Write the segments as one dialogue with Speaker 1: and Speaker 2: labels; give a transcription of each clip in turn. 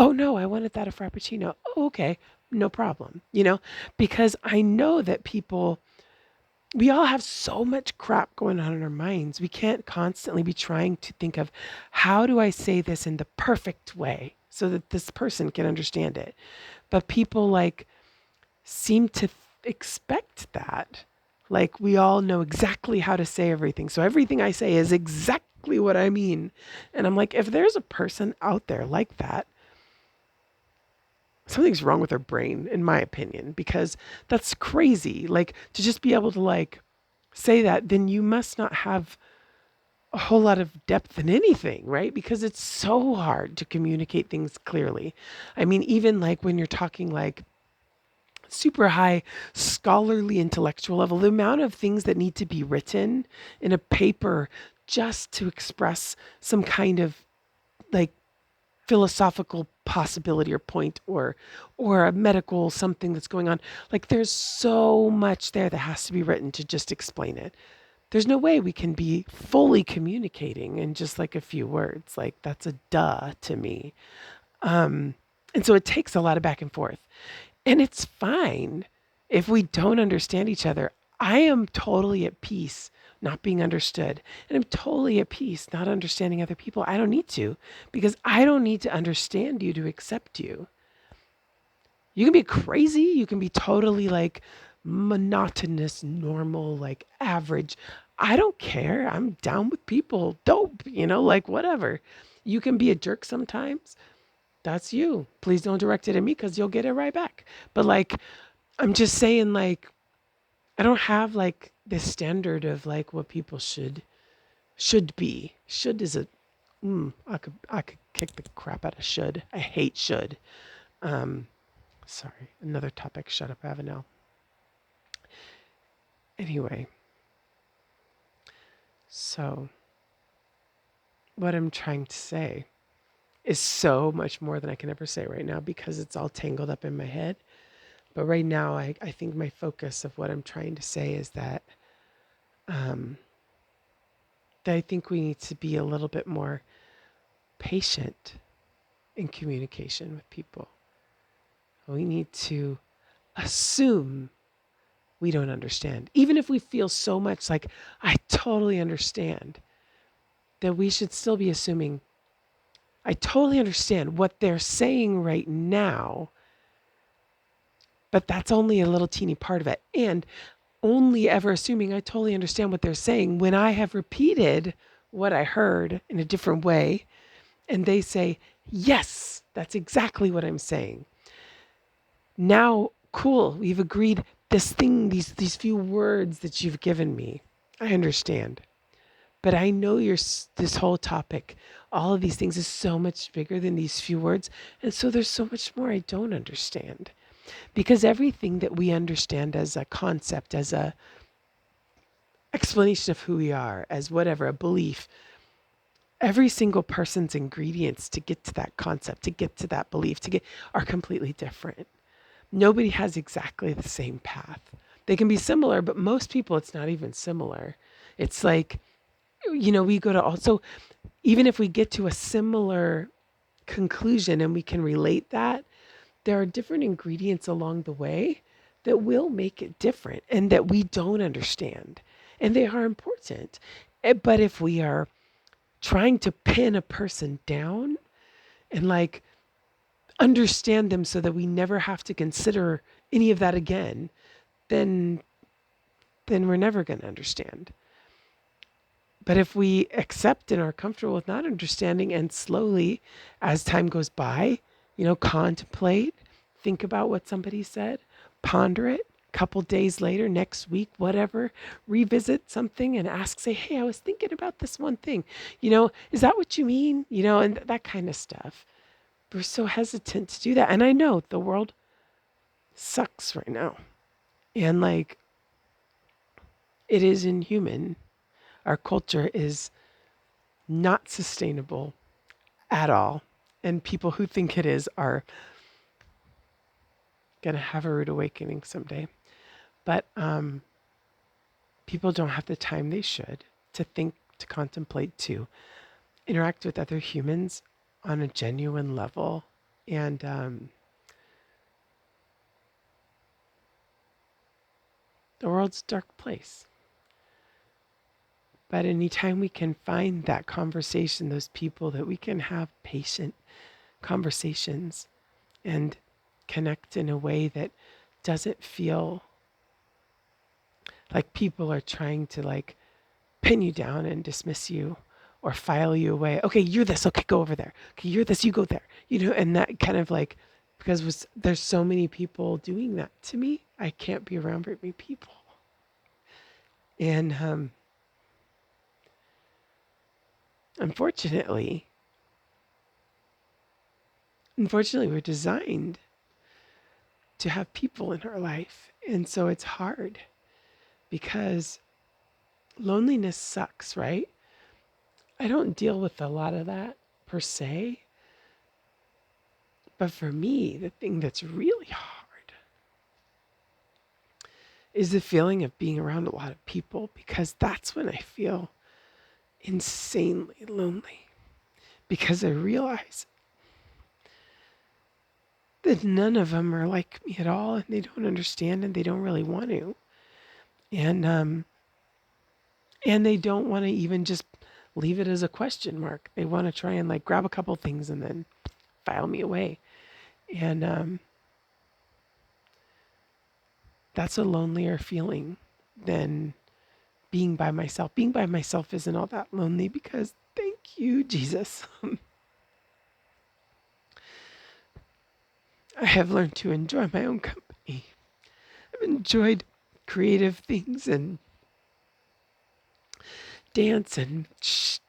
Speaker 1: Oh no, I wanted that a frappuccino. Oh, okay, no problem. Because I know that we all have so much crap going on in our minds. We can't constantly be trying to think of how do I say this in the perfect way so that this person can understand it. But people seem to expect that. Like we all know exactly how to say everything. So everything I say is exactly what I mean. And I'm like, if there's a person out there like that, something's wrong with their brain, in my opinion, because that's crazy. Like to just be able to say that, then you must not have a whole lot of depth in anything, right? Because it's so hard to communicate things clearly. I mean, even when you're talking super high scholarly intellectual level, the amount of things that need to be written in a paper just to express some kind of like philosophical possibility or point or a medical something that's going on. Like there's so much there that has to be written to just explain it. There's no way we can be fully communicating in just a few words. Like that's a duh to me. And so it takes a lot of back and forth. And it's fine if we don't understand each other. I am totally at peace not being understood. And I'm totally at peace not understanding other people. I don't need to, because I don't need to understand you to accept you. You can be crazy. You can be totally monotonous, normal, average. I don't care. I'm down with people. Dope, whatever. You can be a jerk sometimes. That's you. Please don't direct it at me because you'll get it right back. But I'm just saying, I don't have this standard of what people should be. Should is a I could kick the crap out of should. I hate should. Um, Sorry, another topic. Shut up, Avenel. Anyway, so what I'm trying to say is so much more than I can ever say right now because it's all tangled up in my head. But right now, I think my focus of what I'm trying to say is um, that I think we need to be a little bit more patient in communication with people. We need to assume we don't understand. Even if we feel so much I totally understand, that we should still be assuming I totally understand what they're saying right now, but that's only a little teeny part of it. And only ever assuming I totally understand what they're saying when I have repeated what I heard in a different way and they say, yes, that's exactly what I'm saying. Now, cool, we've agreed this thing, these few words that you've given me, I understand. But I know this whole topic, all of these things is so much bigger than these few words. And so there's so much more I don't understand. Because everything that we understand as a concept, as a explanation of who we are, as whatever, a belief, every single person's ingredients to get to that concept, to get to that belief, are completely different. Nobody has exactly the same path. They can be similar, but most people it's not even similar. It's we go to also, even if we get to a similar conclusion and we can relate that, there are different ingredients along the way that will make it different and that we don't understand. And they are important. But if we are trying to pin a person down and understand them so that we never have to consider any of that again, then we're never going to understand. But if we accept and are comfortable with not understanding and slowly, as time goes by, contemplate, think about what somebody said, ponder it, a couple days later, next week, whatever, revisit something and ask, say, hey, I was thinking about this one thing. Is that what you mean? And that kind of stuff. We're so hesitant to do that. And I know the world sucks right now. And it is inhuman. Our culture is not sustainable at all. And people who think it is are going to have a rude awakening someday. But people don't have the time they should to think, to contemplate, to interact with other humans on a genuine level. And the world's a dark place. But anytime we can find that conversation, those people that we can have patient conversations and connect in a way that doesn't feel like people are trying to like pin you down and dismiss you or file you away. Okay, you're this. Okay, go over there. Okay, you're this. You go there. And that kind of like, because there's so many people doing that to me, I can't be around very many people. And unfortunately, we're designed to have people in our life. And so it's hard because loneliness sucks, right? I don't deal with a lot of that per se. But for me, the thing that's really hard is the feeling of being around a lot of people because that's when I feel insanely lonely because I realize that none of them are like me at all and they don't understand and they don't really want to. And and they don't want to even just leave it as a question mark. They want to try and like grab a couple things and then file me away. And that's a lonelier feeling than being by myself. Being by myself isn't all that lonely because thank you, Jesus. I have learned to enjoy my own company. I've enjoyed creative things and dance and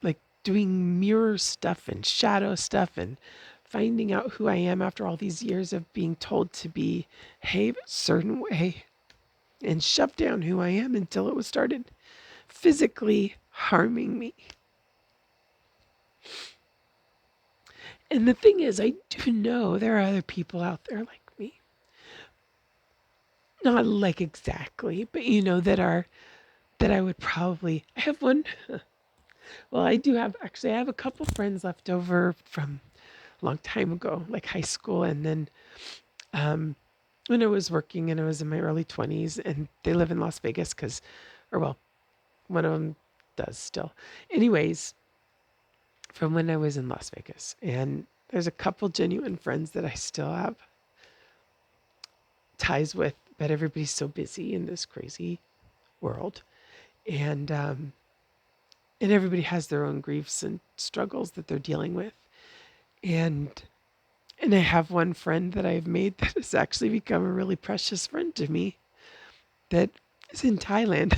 Speaker 1: like doing mirror stuff and shadow stuff and finding out who I am after all these years of being told to behave a certain way and shove down who I am until it was started physically harming me. And the thing is, I do know there are other people out there like me. Not like exactly, but that I would probably I have one. Well, I do have actually I have a couple friends left over from a long time ago, like high school, and then um, when I was working and I was in my early 20s, and they live in Las Vegas or well, one of them does still. Anyways, from when I was in Las Vegas, and there's a couple genuine friends that I still have ties with, but everybody's so busy in this crazy world, and and everybody has their own griefs and struggles that they're dealing with, and and I have one friend that I've made that has actually become a really precious friend to me that is in Thailand.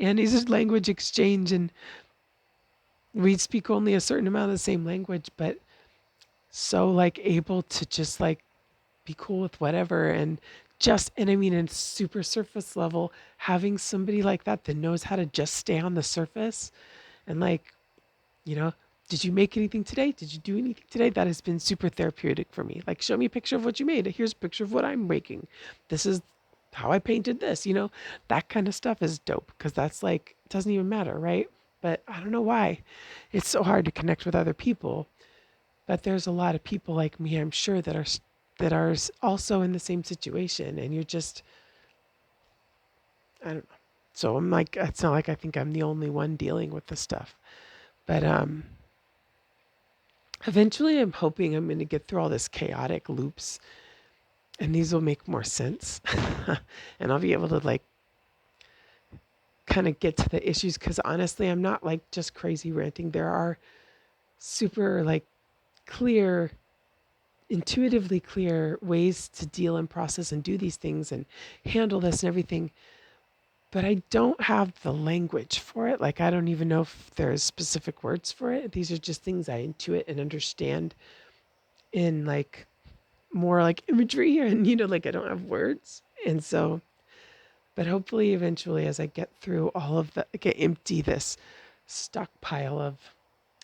Speaker 1: And he's a language exchange and we speak only a certain amount of the same language, but so like able to just like be cool with whatever and I mean in super surface level, having somebody like that knows how to just stay on the surface and like, you know, did you make anything today? Did you do anything today? That has been super therapeutic for me. Like, show me a picture of what you made. Here's a picture of what I'm making. This is how I painted this. That kind of stuff is dope because that's like, it doesn't even matter, right? But I don't know why it's so hard to connect with other people. But there's a lot of people like me, I'm sure, that are also in the same situation. And you're just, I don't know. So I'm like, it's not like I think I'm the only one dealing with this stuff. But eventually, I'm hoping I'm going to get through all this chaotic loops and these will make more sense. And I'll be able to like kind of get to the issues because honestly, I'm not like just crazy ranting. There are super like clear, intuitively clear ways to deal and process and do these things and handle this and everything. But I don't have the language for it. Like, I don't even know if there's specific words for it. These are just things I intuit and understand in like more like imagery and like I don't have words. And so but hopefully eventually as I get through all of the like I empty this stockpile of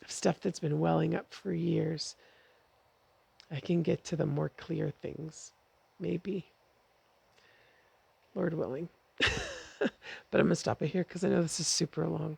Speaker 1: stuff that's been welling up for years, I can get to the more clear things. Maybe. Lord willing. But I'm gonna stop it here because I know this is super long.